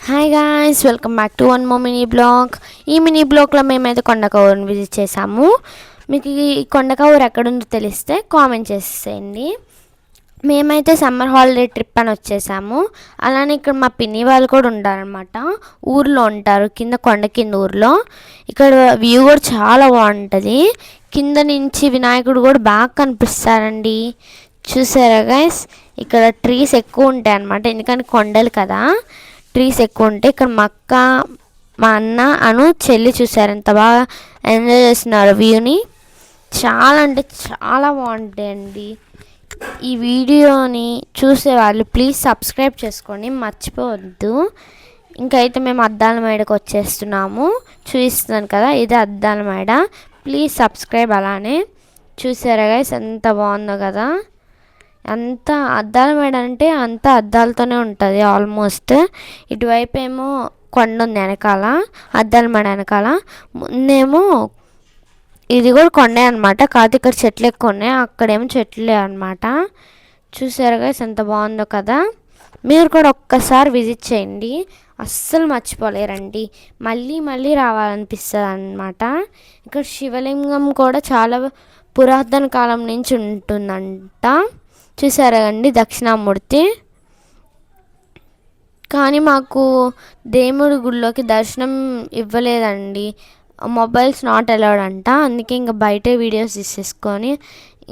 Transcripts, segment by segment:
Hi guys, welcome back to one more mini blog. ఈ mini బ్లాగ్లో మేమైతే కొండకూరుని visit చేసాము. మీకు ఈ కొండకూరు ఎక్కడుందో తెలిస్తే కామెంట్ చేసేయండి. మేమైతే సమ్మర్ హాలిడే ట్రిప్ అని వచ్చేసాము. అలానే ఇక్కడ మా పిన్ని వాళ్ళు కూడా ఉంటారనమాట. ఊర్లో ఉంటారు, కింద కొండ కింద ఊర్లో. ఇక్కడ వ్యూ కూడా చాలా బాగుంటుంది. కింద నుంచి వినాయకుడు కూడా బాగా కనిపిస్తారండి. చూసారా గైస్, ఇక్కడ ట్రీస్ ఎక్కువ ఉంటాయి అన్నమాట, ఎందుకంటే కొండలు కదా, ట్రీస్ ఎక్కువ ఉంటాయి. ఇక్కడ మా అక్క, మా అన్న అను చెల్లి చూసారు ఎంత బాగా ఎంజాయ్ చేస్తున్నారు వ్యూని. చాలా అంటే చాలా బాగుంటాయండి. ఈ వీడియోని చూసేవాళ్ళు ప్లీజ్ సబ్స్క్రైబ్ చేసుకోండి, మర్చిపోవద్దు. ఇంకైతే మేము అద్దాల మేడకు వచ్చేస్తున్నాము. చూపిస్తున్నాను కదా, ఇది అద్దాల మేడ. Please subscribe. అలానే చూసారా గైస్ ఎంత బాగుందో కదా. అంత అద్దాల మేడ అంటే అంత అద్దాలతోనే ఉంటుంది ఆల్మోస్ట్. ఇటువైపు ఏమో కొండ ఉంది వెనకాల, అద్దాల మేడ వెనకాల. ముందేమో ఇది కూడా కొండే అనమాట, కాదు ఇక్కడ చెట్లు ఎక్కువ ఉన్నాయి, అక్కడేమో చెట్లు అనమాట. చూసారు గైస్ ఎంత బాగుందో కదా. మీరు కూడా ఒక్కసారి విజిట్ చేయండి, అస్సలు మర్చిపోలేరండి. మళ్ళీ మళ్ళీ రావాలనిపిస్తుంది అనమాట. ఇక్కడ శివలింగం కూడా చాలా పురాతన కాలం నుంచి ఉంటుందంట. చూసారా అండి దక్షిణామూర్తి. కానీ మాకు దేవుడి గుడిలోకి దర్శనం ఇవ్వలేదండి, మొబైల్స్ నాట్ అలౌడ్ అంట. అందుకే ఇంకా బయటే వీడియోస్ తీసేసుకొని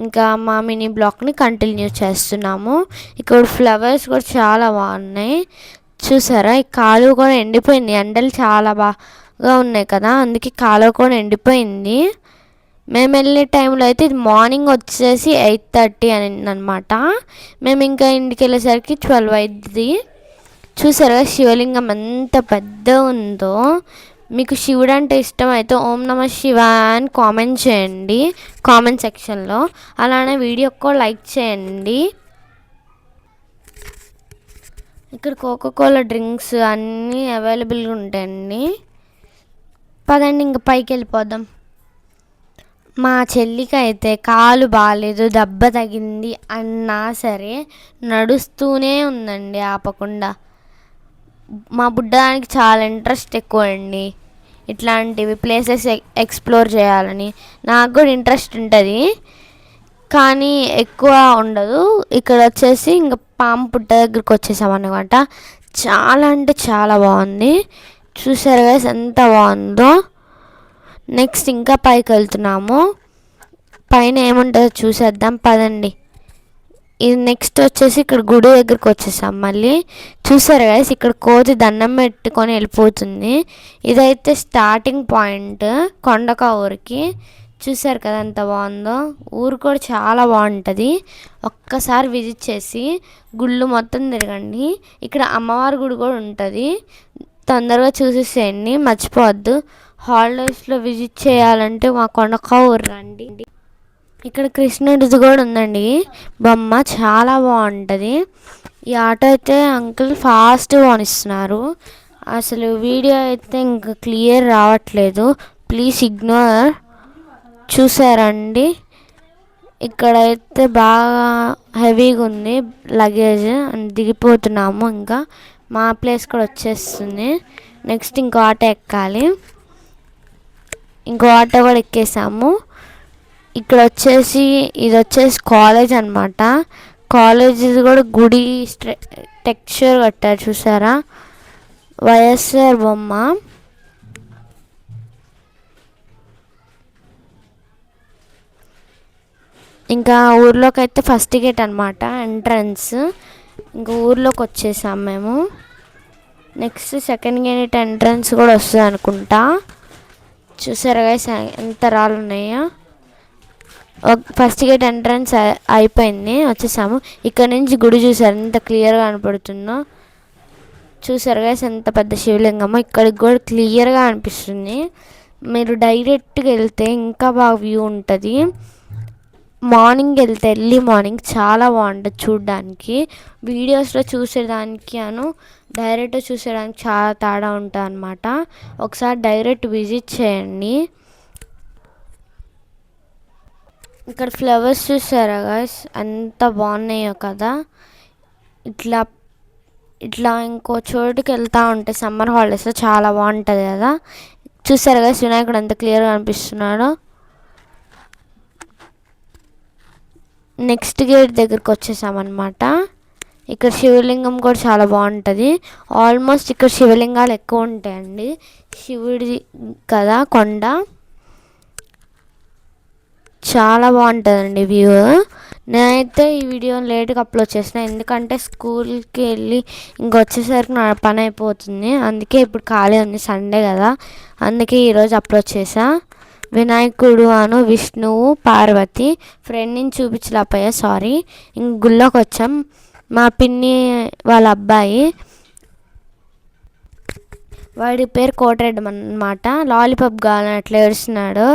ఇంకా మా మినీ బ్లాగ్ని కంటిన్యూ చేస్తున్నాము. ఇక్కడ ఫ్లవర్స్ కూడా చాలా బాగున్నాయి. చూసారా, ఈ కాలువ కూడా ఎండిపోయింది, ఎండలు చాలా బాగా ఉన్నాయి కదా, అందుకే కాలువ కూడా ఎండిపోయింది. మేము వెళ్ళే టైంలో అయితే ఇది మార్నింగ్ వచ్చేసి 8:30 అనమాట. మేము ఇంకా ఇంటికి వెళ్ళేసరికి 12 అయింది. చూసారా శివలింగం ఎంత పెద్ద ఉందో. మీకు శివుడు అంటే ఇష్టం అయితే ఓం నమ శివ అని కామెంట్ చేయండి కామెంట్ సెక్షన్లో. అలానే వీడియోకి కూడా లైక్ చేయండి. ఇక్కడ కోకోకోలా డ్రింక్స్ అన్నీ అవైలబుల్గా ఉంటాయండి. పదండి ఇంకా పైకి వెళ్ళిపోదాం. మా చెల్లికి అయితే కాలు బాగాలేదు, దెబ్బ తగింది అన్నా సరే నడుస్తూనే ఉందండి ఆపకుండా. మా బుడ్డదానికి చాలా ఇంట్రెస్ట్ ఎక్కువ అండి ఇట్లాంటివి ప్లేసెస్ ఎక్స్ప్లోర్ చేయాలని. నాకు కూడా ఇంట్రెస్ట్ ఉంటుంది కానీ ఎక్కువ ఉండదు. ఇక్కడ వచ్చేసి ఇంకా పాము పుట్ట దగ్గరికి వచ్చేసామన్నమాట. చాలా అంటే చాలా బాగుంది. చూసారు కదా ఎంత బాగుందో. నెక్స్ట్ ఇంకా పైకి వెళ్తున్నాము. పైన ఏముంటుందో చూసేద్దాం పదండి. ఇది నెక్స్ట్ వచ్చేసి ఇక్కడ గుడి దగ్గరికి వచ్చేసాం మళ్ళీ. చూసారు గైస్, ఇక్కడ కోతి దండం పెట్టుకొని వెళ్ళిపోతుంది. ఇదైతే స్టార్టింగ్ పాయింట్ కొండక ఊరికి. చూసారు కదా ఎంత బాగుందో. ఊరు కూడా చాలా బాగుంటుంది. ఒక్కసారి విజిట్ చేసి గుళ్ళు మొత్తం తిరగండి. ఇక్కడ అమ్మవారి గుడి కూడా ఉంటుంది, తొందరగా చూసేసేయండి, మర్చిపోవద్దు. హాలిడేస్లో విజిట్ చేయాలంటే మా కొండక ఊరు రండి. ఇక్కడ కృష్ణుడిది కూడా ఉందండి బొమ్మ, చాలా బాగుంటుంది. ఈ ఆటో అయితే అంకుల్ ఫాస్ట్గా కొనిస్తున్నారు. అసలు వీడియో అయితే ఇంకా క్లియర్ రావట్లేదు, ప్లీజ్ ఇగ్నోర్. చూసారండి ఇక్కడైతే బాగా హెవీగా ఉంది లగేజ్, దిగిపోతున్నాము. ఇంకా మా ప్లేస్ కూడా వచ్చేస్తుంది. నెక్స్ట్ ఇంకో ఆటో ఎక్కాలి. ఇంకో ఆటో కూడా ఎక్కేసాము. ఇక్కడ వచ్చేసి ఇది వచ్చేసి కాలేజ్ అనమాట. కాలేజ్ కూడా గుడి టెక్స్చర్ కట్టారు చూసారా, వైఎస్ఆర్ బొమ్మ. ఇంకా ఊర్లోకి అయితే ఫస్ట్ గేట్ అనమాట ఎంట్రన్స్. ఇంకా ఊర్లోకి వచ్చేసాం మేము. నెక్స్ట్ సెకండ్ గేట్ ఎంట్రన్స్ కూడా వస్తుంది అనుకుంటా. చూసారా గైస్ ఎంత రాళ్ళు ఉన్నాయో. ఫస్ట్ గేట్ ఎంట్రన్స్ అయిపోయింది, వచ్చేసాము. ఇక్కడ నుంచి గుడి చూసారు ఎంత క్లియర్గా కనపడుతుందో. చూసారు గైస్ ఎంత పెద్ద శివలింగమో, ఇక్కడికి కూడా క్లియర్గా అనిపిస్తుంది. మీరు డైరెక్ట్గా వెళ్తే ఇంకా బాగా వ్యూ ఉంటుంది. మార్నింగ్ వెళ్తే ఎర్లీ మార్నింగ్ చాలా బాగుంటుంది చూడడానికి. వీడియోస్లో చూసేదానికి డైరెక్ట్ చూసేదానికి చాలా తేడా ఉంటుంది అనమాట. ఒకసారి డైరెక్ట్ విజిట్ చేయండి. ఇక్కడ ఫ్లవర్స్ చూసారా గైస్ ఎంత బాగున్నాయో కదా. ఇట్లా ఇట్లా ఇంకో చోటుకి వెళ్తూ ఉంటే సమ్మర్ హాలిడేస్లో చాలా బాగుంటుంది కదా. చూసారు కదా వినాయకుడు ఎంత క్లియర్గా అనిపిస్తున్నాడో. నెక్స్ట్ గేట్ దగ్గరికి వచ్చేసామన్నమాట. ఇక్కడ శివలింగం కూడా చాలా బాగుంటుంది. ఆల్మోస్ట్ ఇక్కడ శివలింగాలు ఎక్కువ ఉంటాయండి. శివుడి కదా కొండ, చాలా బాగుంటుందండి వ్యూ. నేనైతే ఈ వీడియోని లేట్గా అప్లోడ్ చేసిన, ఎందుకంటే స్కూల్కి వెళ్ళి ఇంకొచ్చేసరికి నా పని అయిపోతుంది. అందుకే ఇప్పుడు ఖాళీ ఉంది, సండే కదా, అందుకే ఈరోజు అప్లోడ్ చేసా. వినాయకుడు అను విష్ణువు పార్వతి ఫ్రెండ్ని చూపించలేకపోయా, సారీ. ఇంక గుళ్ళోకి వచ్చాం. మా పిన్ని వాళ్ళ అబ్బాయి, వాడి పేరు కోటరెడ్డి అన్నమాట. లాలీపాప్ కావాలని అట్లా ఏడుస్తున్నాడు.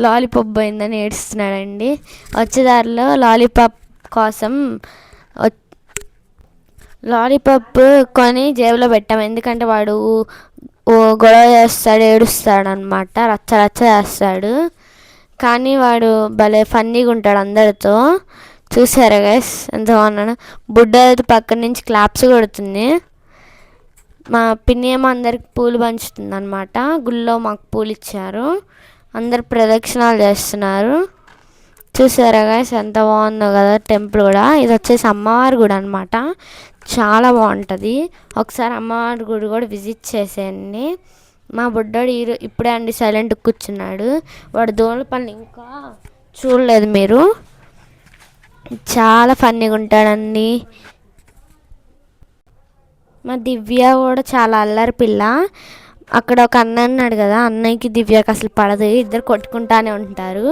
లాలీపాప్ పోయిందని ఏడుస్తున్నాడండి. వచ్చేదారిలో లాలీపాప్ కోసం లాలీపాప్ కొని జేబులో పెట్టాం, ఎందుకంటే వాడు గొడవ చేస్తాడు, ఏడుస్తాడు అనమాట, రచ్చ రచ్చ చేస్తాడు. కానీ వాడు భలే ఫన్నీగా ఉంటాడు అందరితో. చూసారా గైస్ ఎంత బాగున్నాడు. బుడ్డ పక్క నుంచి క్లాప్స్ కొడుతుంది. మా పిన్ని ఏమో అందరికి పూలు పంచుతుంది అనమాట. గుళ్ళో మాకు పూలు ఇచ్చారు, అందరు ప్రదక్షిణాలు చేస్తున్నారు. చూసారా గైస్ ఎంత బాగుందో కదా టెంపుల్ కూడా. ఇది వచ్చేసి అమ్మవారి గుడి అనమాట, చాలా బాగుంటుంది. ఒకసారి అమ్మవారి గుడి కూడా విజిట్ చేసేయండి. మా బుడ్డోడు ఇప్పుడే అండి సైలెంట్ కూర్చున్నాడు. వాడు దోమల పని ఇంకా చూడలేదు మీరు. చాలా ఫన్నీగా ఉంటాడండి. మా దివ్య కూడా చాలా అల్లరి పిల్ల. అక్కడ ఒక అన్న అన్నాడు కదా, అన్నయ్యకి దివ్యకి అసలు పడదు, ఇద్దరు కొట్టుకుంటానే ఉంటారు.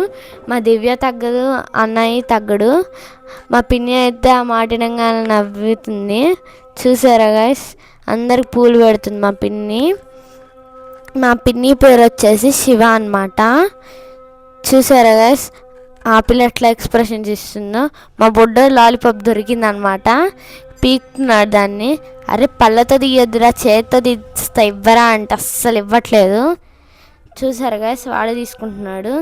మా దివ్య తగ్గదు, అన్నయ్య తగ్గడు. మా పిన్ని అయితే ఆ మాటినంగానే నవ్వుతుంది. చూసారా గైస్ అందరికి పూలు పెడుతుంది మా పిన్ని. మా పిన్ని పేరు వచ్చేసి శివ అనమాట. చూసారా గైస్ ఆ పిల్ల ఎట్లా ఎక్స్ప్రెషన్ ఇస్తుందో. మా బొడ్డ లాలీపాప్ దొరికిందనమాట, పీకుతున్నాడు దాన్ని. అరే పళ్ళతో తీయొద్దురా, చేతితో తీస్తా ఇవ్వరా అంటే అస్సలు ఇవ్వట్లేదు. చూసారు గైస్ వాడే తీసుకుంటున్నాడు.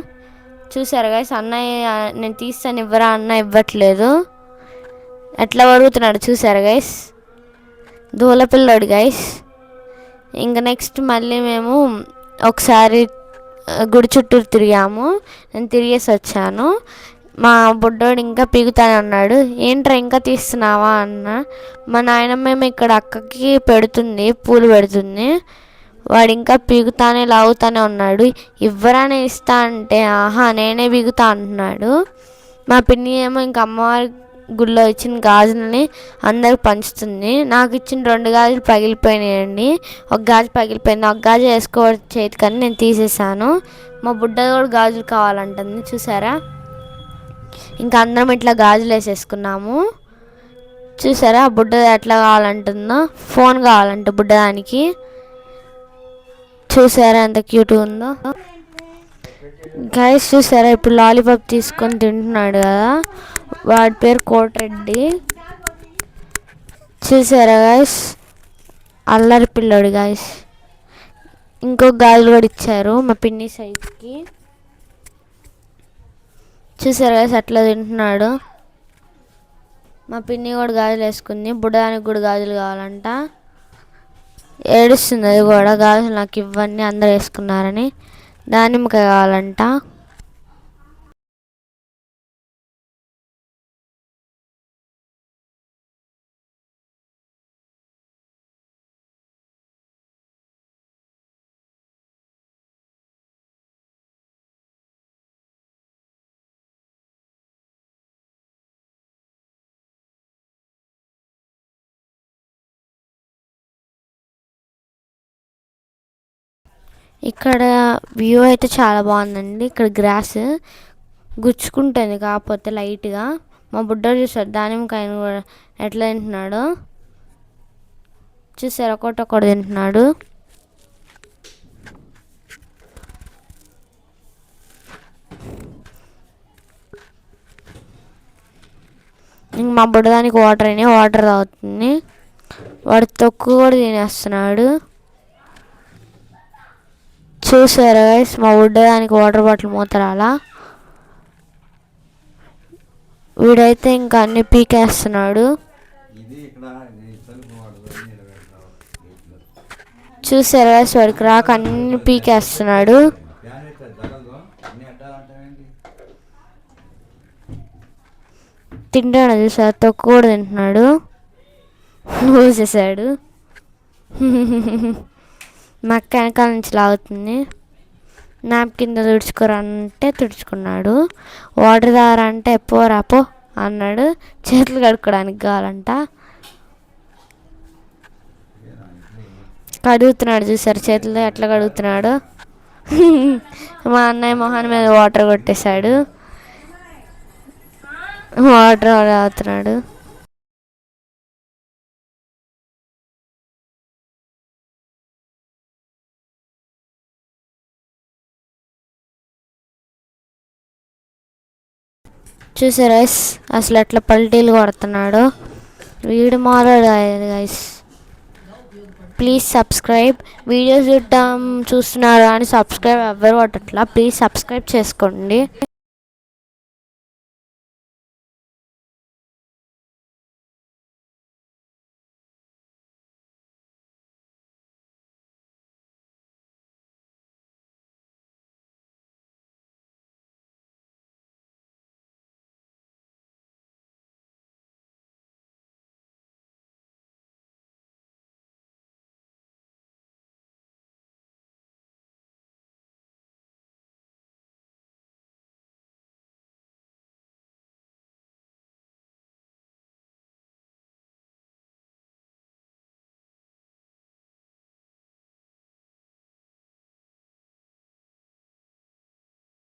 చూసారు గైస్ అన్నయ్య నేను తీస్తాను ఇవ్వరా అన్న ఇవ్వట్లేదు, ఎట్లా అడుగుతున్నాడు. చూసారు గైస్ దూలపిల్లోడు గైస్. ఇంకా నెక్స్ట్ మళ్ళీ మేము ఒకసారి గుడి చుట్టూరు తిరిగాము, నేను తిరిగేసి వచ్చాను. మా బుడ్డోడు ఇంకా పీగుతానే ఉన్నాడు. ఏంట్రా ఇంకా తీస్తున్నావా అన్న. మా నాయనమ్మేమో ఇక్కడ అక్కకి పెడుతుంది, పూలు పెడుతుంది. వాడు ఇంకా పీగుతానే లాగుతానే ఉన్నాడు. ఇవ్వరానే ఇస్తా అంటే ఆహా నేనే పీగుతా అంటున్నాడు. మా పిన్ని ఏమో ఇంకా అమ్మవారి గుళ్ళో ఇచ్చిన గాజులని అందరికి పంచుతుంది. నాకు ఇచ్చిన 2 గాజులు పగిలిపోయినాయండి. ఒక గాజు పగిలిపోయింది, ఒక గాజు వేసుకోవడం చేతికని నేను తీసేసాను. మా బుడ్డ కూడా గాజులు కావాలంటుంది. చూసారా ఇంకా అందరం ఇట్లా గాజులు వేసేసుకున్నాము. చూసారా బుడ్డ ఎట్లా కావాలంటుందో, ఫోన్ కావాలంట బుడ్డదానికి. చూసారా ఎంత క్యూట్గా ఉందో గైస్. చూసారా ఇప్పుడు లాలీపాప్ తీసుకొని తింటున్నాడు కదా, వాడి పేరు కోటరెడ్డి. చూసారా గైస్ అల్లరి పిల్లోడు గైస్. ఇంకొక గాజులు కూడా ఇచ్చారు మా పిన్ని సైజ్కి. చూసారు గైస్ అట్లా తింటున్నాడు. మా పిన్ని కూడా గాజులు వేసుకుంది, బుడ్డదానికి కూడా గాజులు కావాలంట, ఏడుస్తుంది అది కూడా. గాజులు నాకు ఇవ్వండి అందరు వేసుకున్నారని. దానిమ్మకాయ కావాలంట. ఇక్కడ వ్యూ అయితే చాలా బాగుందండి. ఇక్కడ గ్రాస్ గుచ్చుకుంటుంది కాకపోతే లైట్గా. మా బుడ్డోడు చూసాడు దానిమ్మకాయను కూడా ఎట్లా తింటున్నాడు. చూసారు ఒకటి తింటున్నాడు. ఇంక మా బుడ్డదానికి వాటర్ అయినాయి, వాటర్ తాగుతుంది. వాడు తొక్కు కూడా తినేస్తున్నాడు. చూసారా గైస్ మా బుడ్డదానికి వాటర్ బాటిల్ మూతరాలా. వీడైతే ఇంకా అన్ని పీకేస్తున్నాడు. చూసారా వాడికి రాక అన్ని పీకేస్తున్నాడు. తింటాడు చూసారు, తొక్కు కూడా తింటున్నాడు. మూసేసాడు. మా అక్క వెనకాల నుంచి లాగుతుంది. నాప్కిన్ తుడుచుకోరా అంటే తుడుచుకున్నాడు. వాటర్ తాగారంటే పోరా పో అన్నాడు. చేతులు కడుక్కోవడానికి కావాలంట. కడుగుతున్నాడు చూసారు చేతులు ఎట్లా కడుగుతున్నాడు. మా అన్నయ్య మొహాన్ మీద వాటర్ కొట్టేశాడు. వాటర్ తాగుతున్నాడు. చూసారా అసలు ఎట్లా పల్టీలు కొడుతున్నాడు. వీడు మారాడు గైస్. Please subscribe. వీడియోస్ చూస్తున్నారు అని సబ్స్క్రైబ్ ఎవ్వరు కొట్టట్లా. ప్లీజ్ సబ్స్క్రైబ్ చేసుకోండి.